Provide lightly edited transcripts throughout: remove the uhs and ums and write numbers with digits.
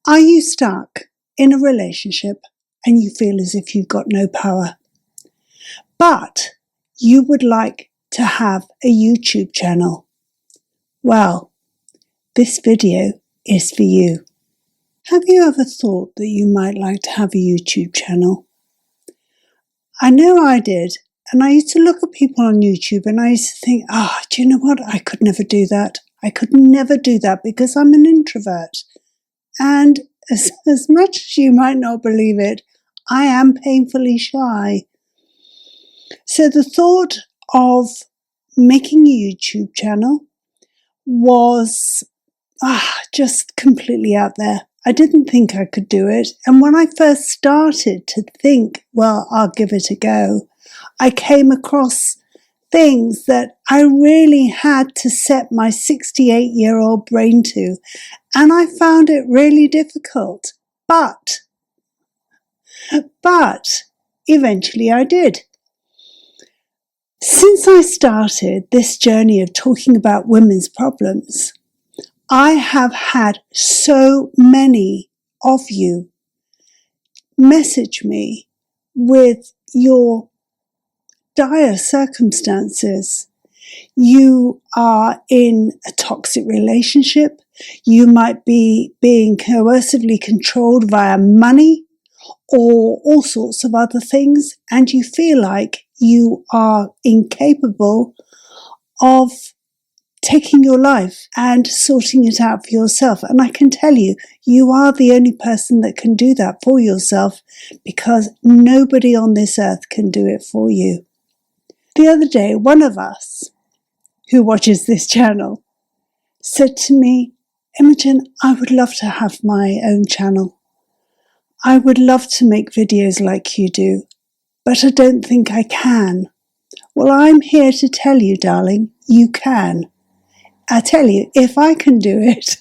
Are you stuck in a relationship and you feel as if you've got no power, but you would like to have a YouTube channel? Well, this video is for you. Have you ever thought that you might like to have a YouTube channel? I know I did, and I used to look at people on YouTube and I used to think, do you know what? I could never do that. I could never do that because I'm an introvert. And as much as you might not believe it, I am painfully shy. So the thought of making a YouTube channel was just completely out there. I didn't think I could do it. And when I first started to think, well, I'll give it a go, I came across things that I really had to set my 68-year-old brain to. And I found it really difficult. But eventually I did. Since I started this journey of talking about women's problems, I have had so many of you message me with your dire circumstances. You are in a toxic relationship. You might be being coercively controlled via money or all sorts of other things, and you feel like you are incapable of taking your life and sorting it out for yourself. And I can tell you, you are the only person that can do that for yourself, because nobody on this earth can do it for you. The other day, one of us who watches this channel said to me, Imogen, I would love to have my own channel. I would love to make videos like you do, but I don't think I can. Well, I'm here to tell you, darling, you can. I tell you, if I can do it,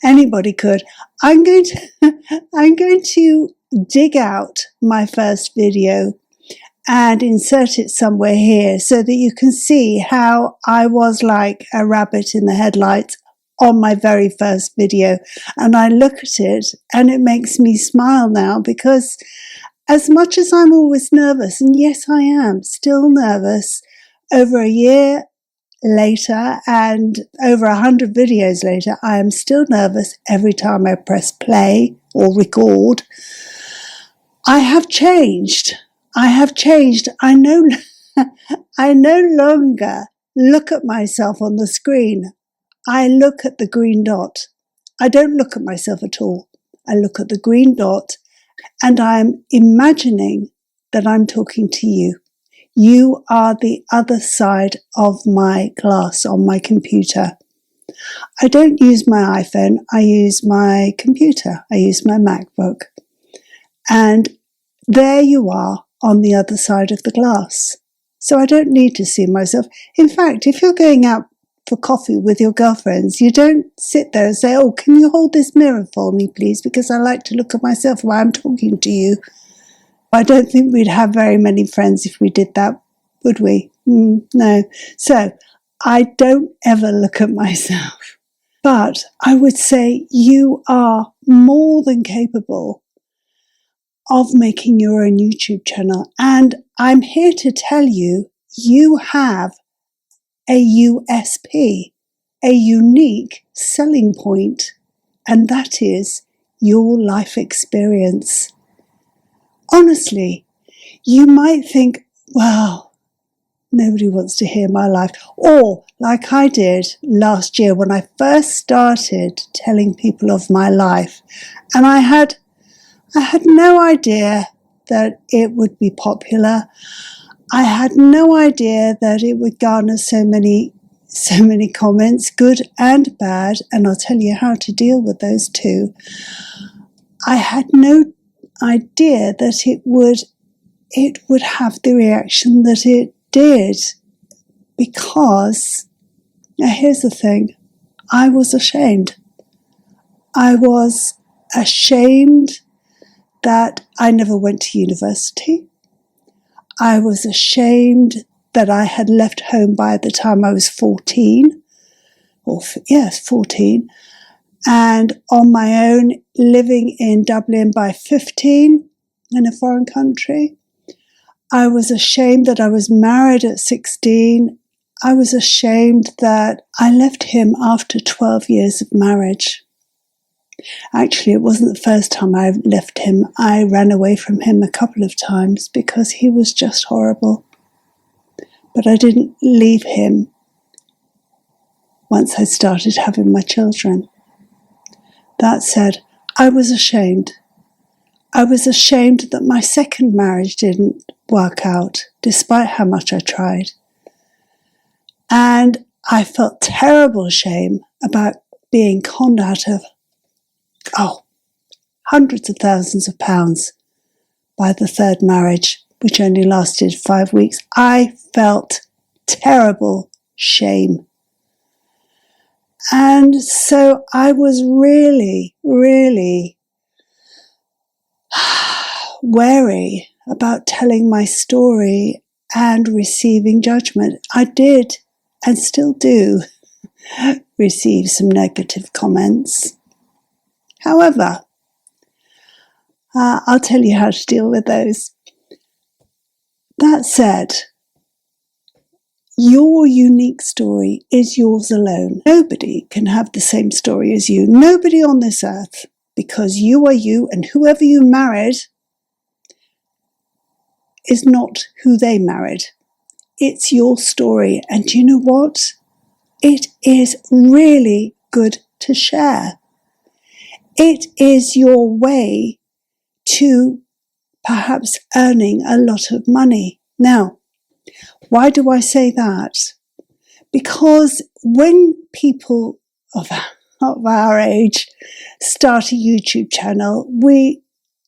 anybody could. I'm going to dig out my first video and insert it somewhere here so that you can see how I was like a rabbit in the headlights on my very first video. And I look at it and it makes me smile now, because as much as I'm always nervous, and yes, I am still nervous, over a year later and over 100 videos later, I am still nervous every time I press play or record. I have changed. I no longer look at myself on the screen. I look at the green dot. I don't look at myself at all. I look at the green dot and I'm imagining that I'm talking to you. You are the other side of my glass on my computer. I don't use my iPhone. I use my computer. I use my MacBook. And there you are on the other side of the glass. So I don't need to see myself. In fact, if you're going out for coffee with your girlfriends, you don't sit there and say, oh, can you hold this mirror for me, please? Because I like to look at myself while I'm talking to you. I don't think we'd have very many friends if we did that, would we? No. So I don't ever look at myself. But I would say you are more than capable of making your own YouTube channel. And I'm here to tell you, you have a USP, a unique selling point, and that is your life experience. Honestly, you might think, well, nobody wants to hear my life. Or like I did last year when I first started telling people of my life, and I had no idea that it would be popular. I had no idea that it would garner so many comments, good and bad, and I'll tell you how to deal with those too. I had no idea that it would have the reaction that it did, because now here's the thing, I was ashamed. I was ashamed that I never went to university. I was ashamed that I had left home by the time I was 14. 14. and on my own, living in Dublin by 15 in a foreign country. I was ashamed that I was married at 16. I was ashamed that I left him after 12 years of marriage. Actually, it wasn't the first time I left him. I ran away from him a couple of times because he was just horrible. But I didn't leave him once I started having my children. That said, I was ashamed. I was ashamed that my second marriage didn't work out, despite how much I tried. And I felt terrible shame about being conned out of, hundreds of thousands of pounds by the third marriage, which only lasted 5 weeks. I felt terrible shame. And so I was really, really wary about telling my story and receiving judgment. I did, and still do, receive some negative comments. However, I'll tell you how to deal with those. That said, your unique story is yours alone. Nobody can have the same story as you. Nobody on this earth, because you are you, and whoever you married is not who they married. It's your story. And you know what? It is really good to share. It is your way to perhaps earning a lot of money. Now, why do I say that? Because when people of our age start a YouTube channel,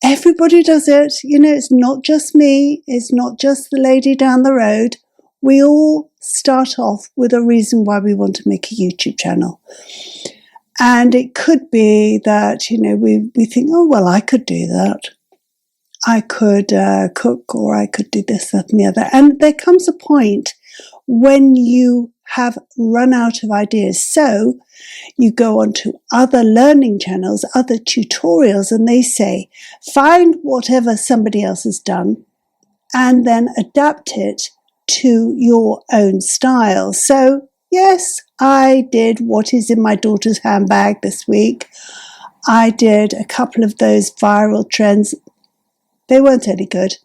everybody does it. You know, it's not just me. It's not just the lady down the road. We all start off with a reason why we want to make a YouTube channel. And it could be that, we think, oh, well, I could do that. I could cook, or I could do this, that, and the other. And there comes a point when you have run out of ideas. So you go on to other learning channels, other tutorials, and they say, find whatever somebody else has done and then adapt it to your own style. So yes, I did what is in my daughter's handbag this week. I did a couple of those viral trends. They weren't any good.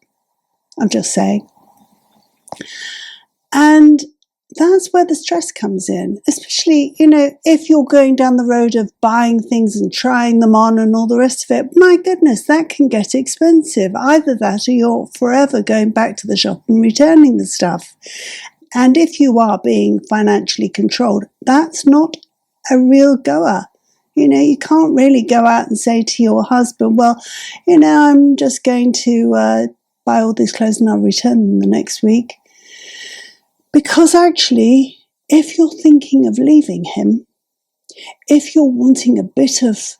I'm just saying. And that's where the stress comes in, especially, if you're going down the road of buying things and trying them on and all the rest of it. My goodness, that can get expensive. Either that or you're forever going back to the shop and returning the stuff. And if you are being financially controlled, that's not a real goer. You can't really go out and say to your husband, well, I'm just going to buy all these clothes and I'll return them the next week. Because actually, if you're thinking of leaving him, if you're wanting a bit of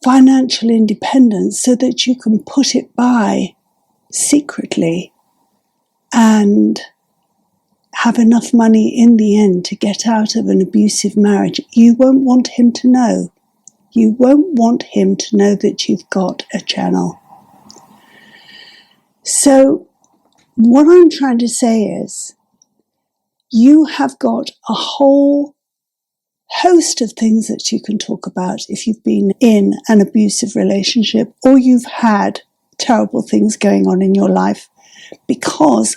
financial independence so that you can put it by secretly and have enough money in the end to get out of an abusive marriage, you won't want him to know. You won't want him to know that you've got a channel. So what I'm trying to say is, you have got a whole host of things that you can talk about if you've been in an abusive relationship or you've had terrible things going on in your life, because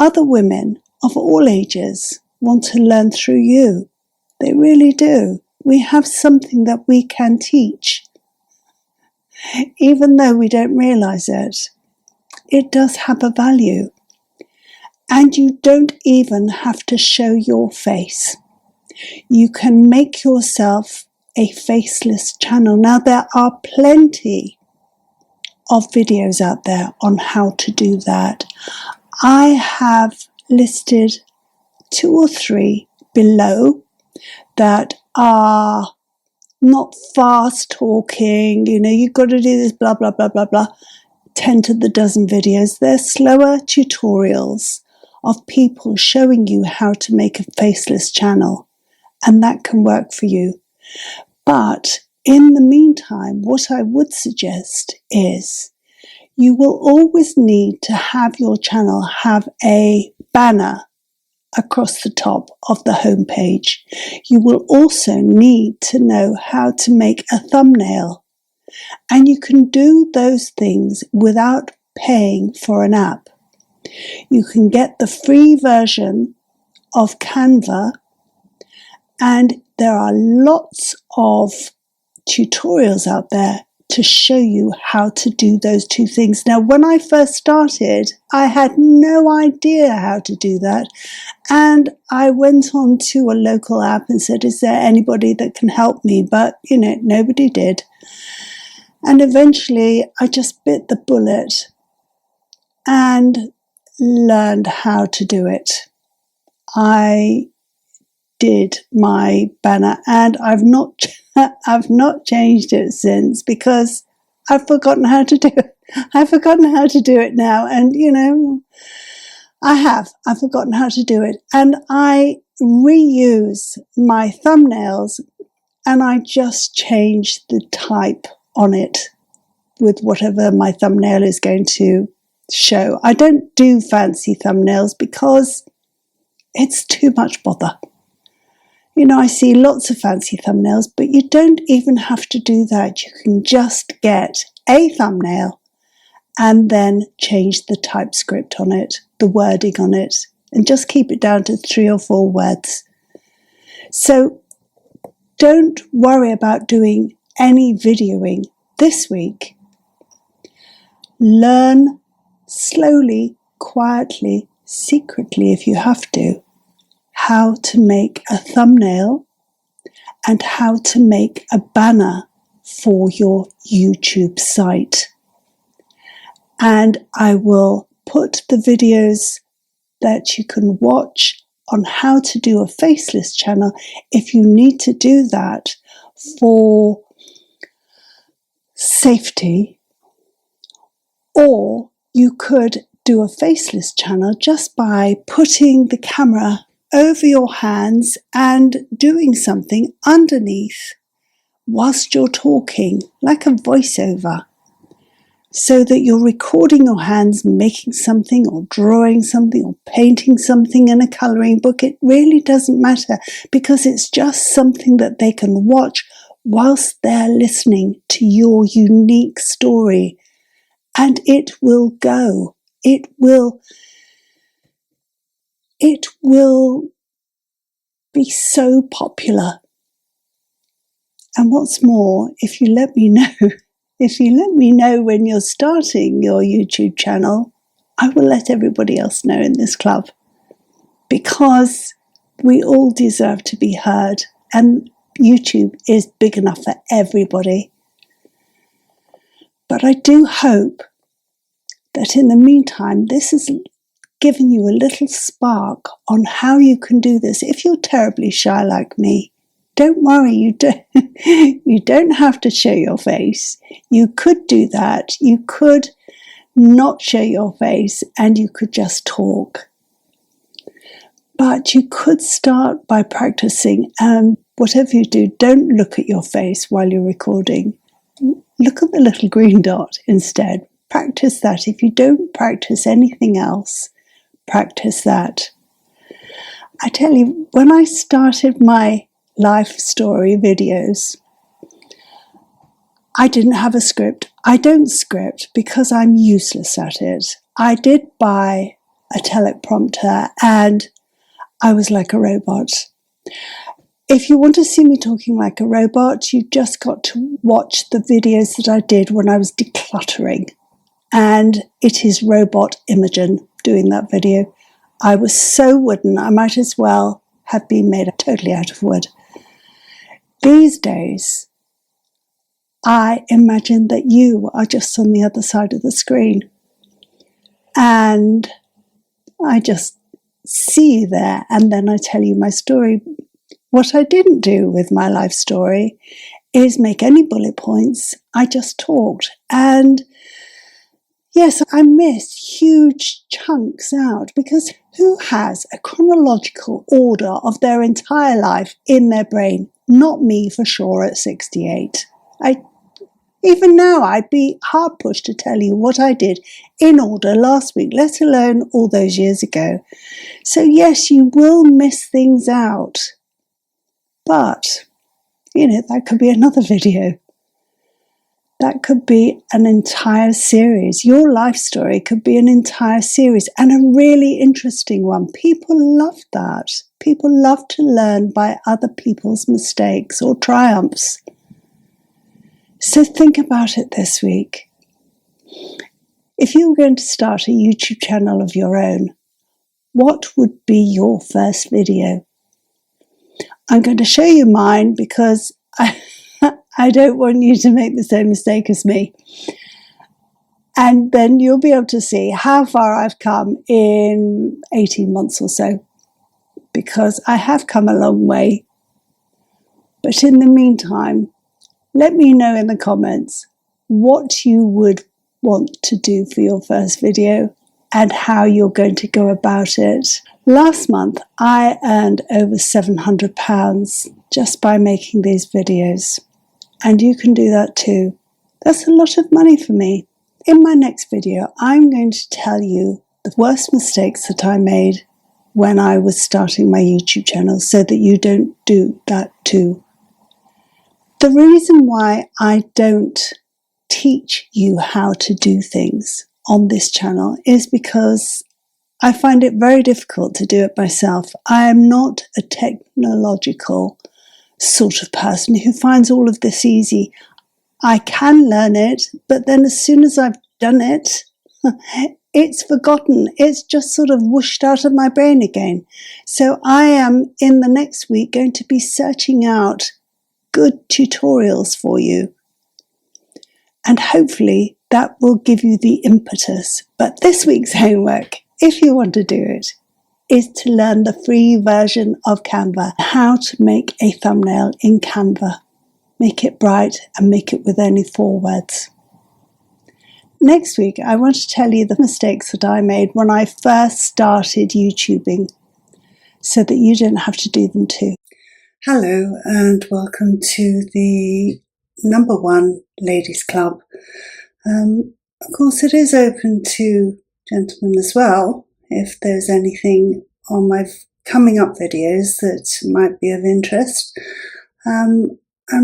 other women of all ages want to learn through you. They really do. We have something that we can teach. Even though we don't realize it, it does have a value. And you don't even have to show your face. You can make yourself a faceless channel. Now, there are plenty of videos out there on how to do that. I have listed 2 or 3 below that are not fast talking, you've got to do this, blah, blah, blah, blah, blah. 10 to the dozen videos. They're slower tutorials of people showing you how to make a faceless channel. And that can work for you. But in the meantime, what I would suggest is you will always need to have your channel have a banner across the top of the home page. You will also need to know how to make a thumbnail, and you can do those things without paying for an app. You can get the free version of Canva, and there are lots of tutorials out there to show you how to do those two things. Now, when I first started, I had no idea how to do that. And I went on to a local app and said, is there anybody that can help me? But, nobody did. And eventually I just bit the bullet and learned how to do it. I did my banner, and I've not changed it since, because I've forgotten how to do it. I've forgotten how to do it now, and I've forgotten how to do it, and I reuse my thumbnails, and I just change the type on it with whatever my thumbnail is going to show. I don't do fancy thumbnails because it's too much bother. I see lots of fancy thumbnails, but you don't even have to do that. You can just get a thumbnail and then change the typescript on it, the wording on it, and just keep it down to 3 or 4 words. So don't worry about doing any videoing this week. Learn slowly, quietly, secretly if you have to, how to make a thumbnail and how to make a banner for your YouTube site. And I will put the videos that you can watch on how to do a faceless channel if you need to do that for safety, or you could do a faceless channel just by putting the camera over your hands and doing something underneath whilst you're talking, like a voiceover, so that you're recording your hands making something or drawing something or painting something in a colouring book. It really doesn't matter, because it's just something that they can watch whilst they're listening to your unique story, and it will go. It will be so popular. And what's more, if you let me know when you're starting your YouTube channel, I will let everybody else know in this club, because we all deserve to be heard, and YouTube is big enough for everybody. But I do hope that in the meantime, this has given you a little spark on how you can do this. If you're terribly shy like me, don't worry, you don't have to show your face. You could do that. You could not show your face and you could just talk. But you could start by practicing, and whatever you do, don't look at your face while you're recording. Look at the little green dot instead. Practice that. If you don't practice anything else, practice that. I tell you, when I started my life story videos, I didn't have a script. I don't script because I'm useless at it. I did buy a teleprompter and I was like a robot. If you want to see me talking like a robot, you've just got to watch the videos that I did when I was decluttering. And it is robot Imogen doing that video. I was so wooden, I might as well have been made totally out of wood. These days, I imagine that you are just on the other side of the screen. And I just see you there, and then I tell you my story. What I didn't do with my life story is make any bullet points. I just talked. And yes, I missed huge chunks out, because who has a chronological order of their entire life in their brain? not me for sure at 68. Even now, I'd be hard pushed to tell you what I did in order last week, let alone all those years ago. So yes, you will miss things out. But, that could be another video. That could be an entire series. Your life story could be an entire series, and a really interesting one. People love that. People love to learn by other people's mistakes or triumphs. So think about it this week. If you were going to start a YouTube channel of your own, what would be your first video? I'm going to show you mine because I don't want you to make the same mistake as me. And then you'll be able to see how far I've come in 18 months or so, because I have come a long way. But in the meantime, let me know in the comments what you would want to do for your first video and how you're going to go about it. Last month, I earned over £700 just by making these videos. And you can do that too. That's a lot of money for me. In my next video, I'm going to tell you the worst mistakes that I made when I was starting my YouTube channel so that you don't do that too. The reason why I don't teach you how to do things on this channel is because I find it very difficult to do it myself. I am not a technological sort of person who finds all of this easy. I can learn it, but then as soon as I've done it, it's forgotten. It's just sort of whooshed out of my brain again. So I am in the next week going to be searching out good tutorials for you. And hopefully that will give you the impetus. But this week's homework, if you want to do it, is to learn the free version of Canva, how to make a thumbnail in Canva. Make it bright and make it with only 4 words. Next week, I want to tell you the mistakes that I made when I first started YouTubing so that you don't have to do them too. Hello and welcome to the #1 Ladies Club. Of course, it is open to gentlemen as well, if there's anything on my coming up videos that might be of interest. I'm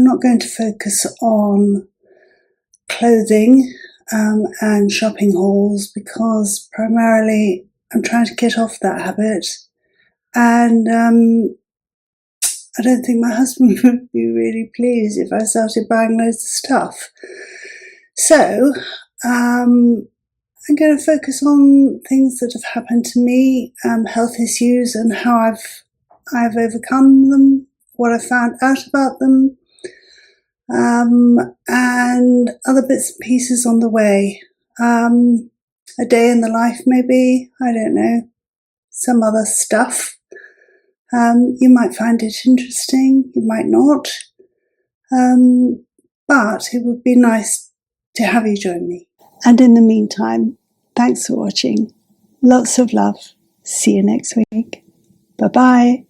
not going to focus on clothing and shopping hauls because primarily I'm trying to get off that habit, and I don't think my husband would be really pleased if I started buying loads of stuff. So I'm going to focus on things that have happened to me, health issues, and how I've overcome them, what I found out about them, and other bits and pieces on the way. A day in the life, maybe, I don't know, some other stuff. You might find it interesting, you might not, but it would be nice to have you join me. And in the meantime, thanks for watching. Lots of love. See you next week. Bye-bye.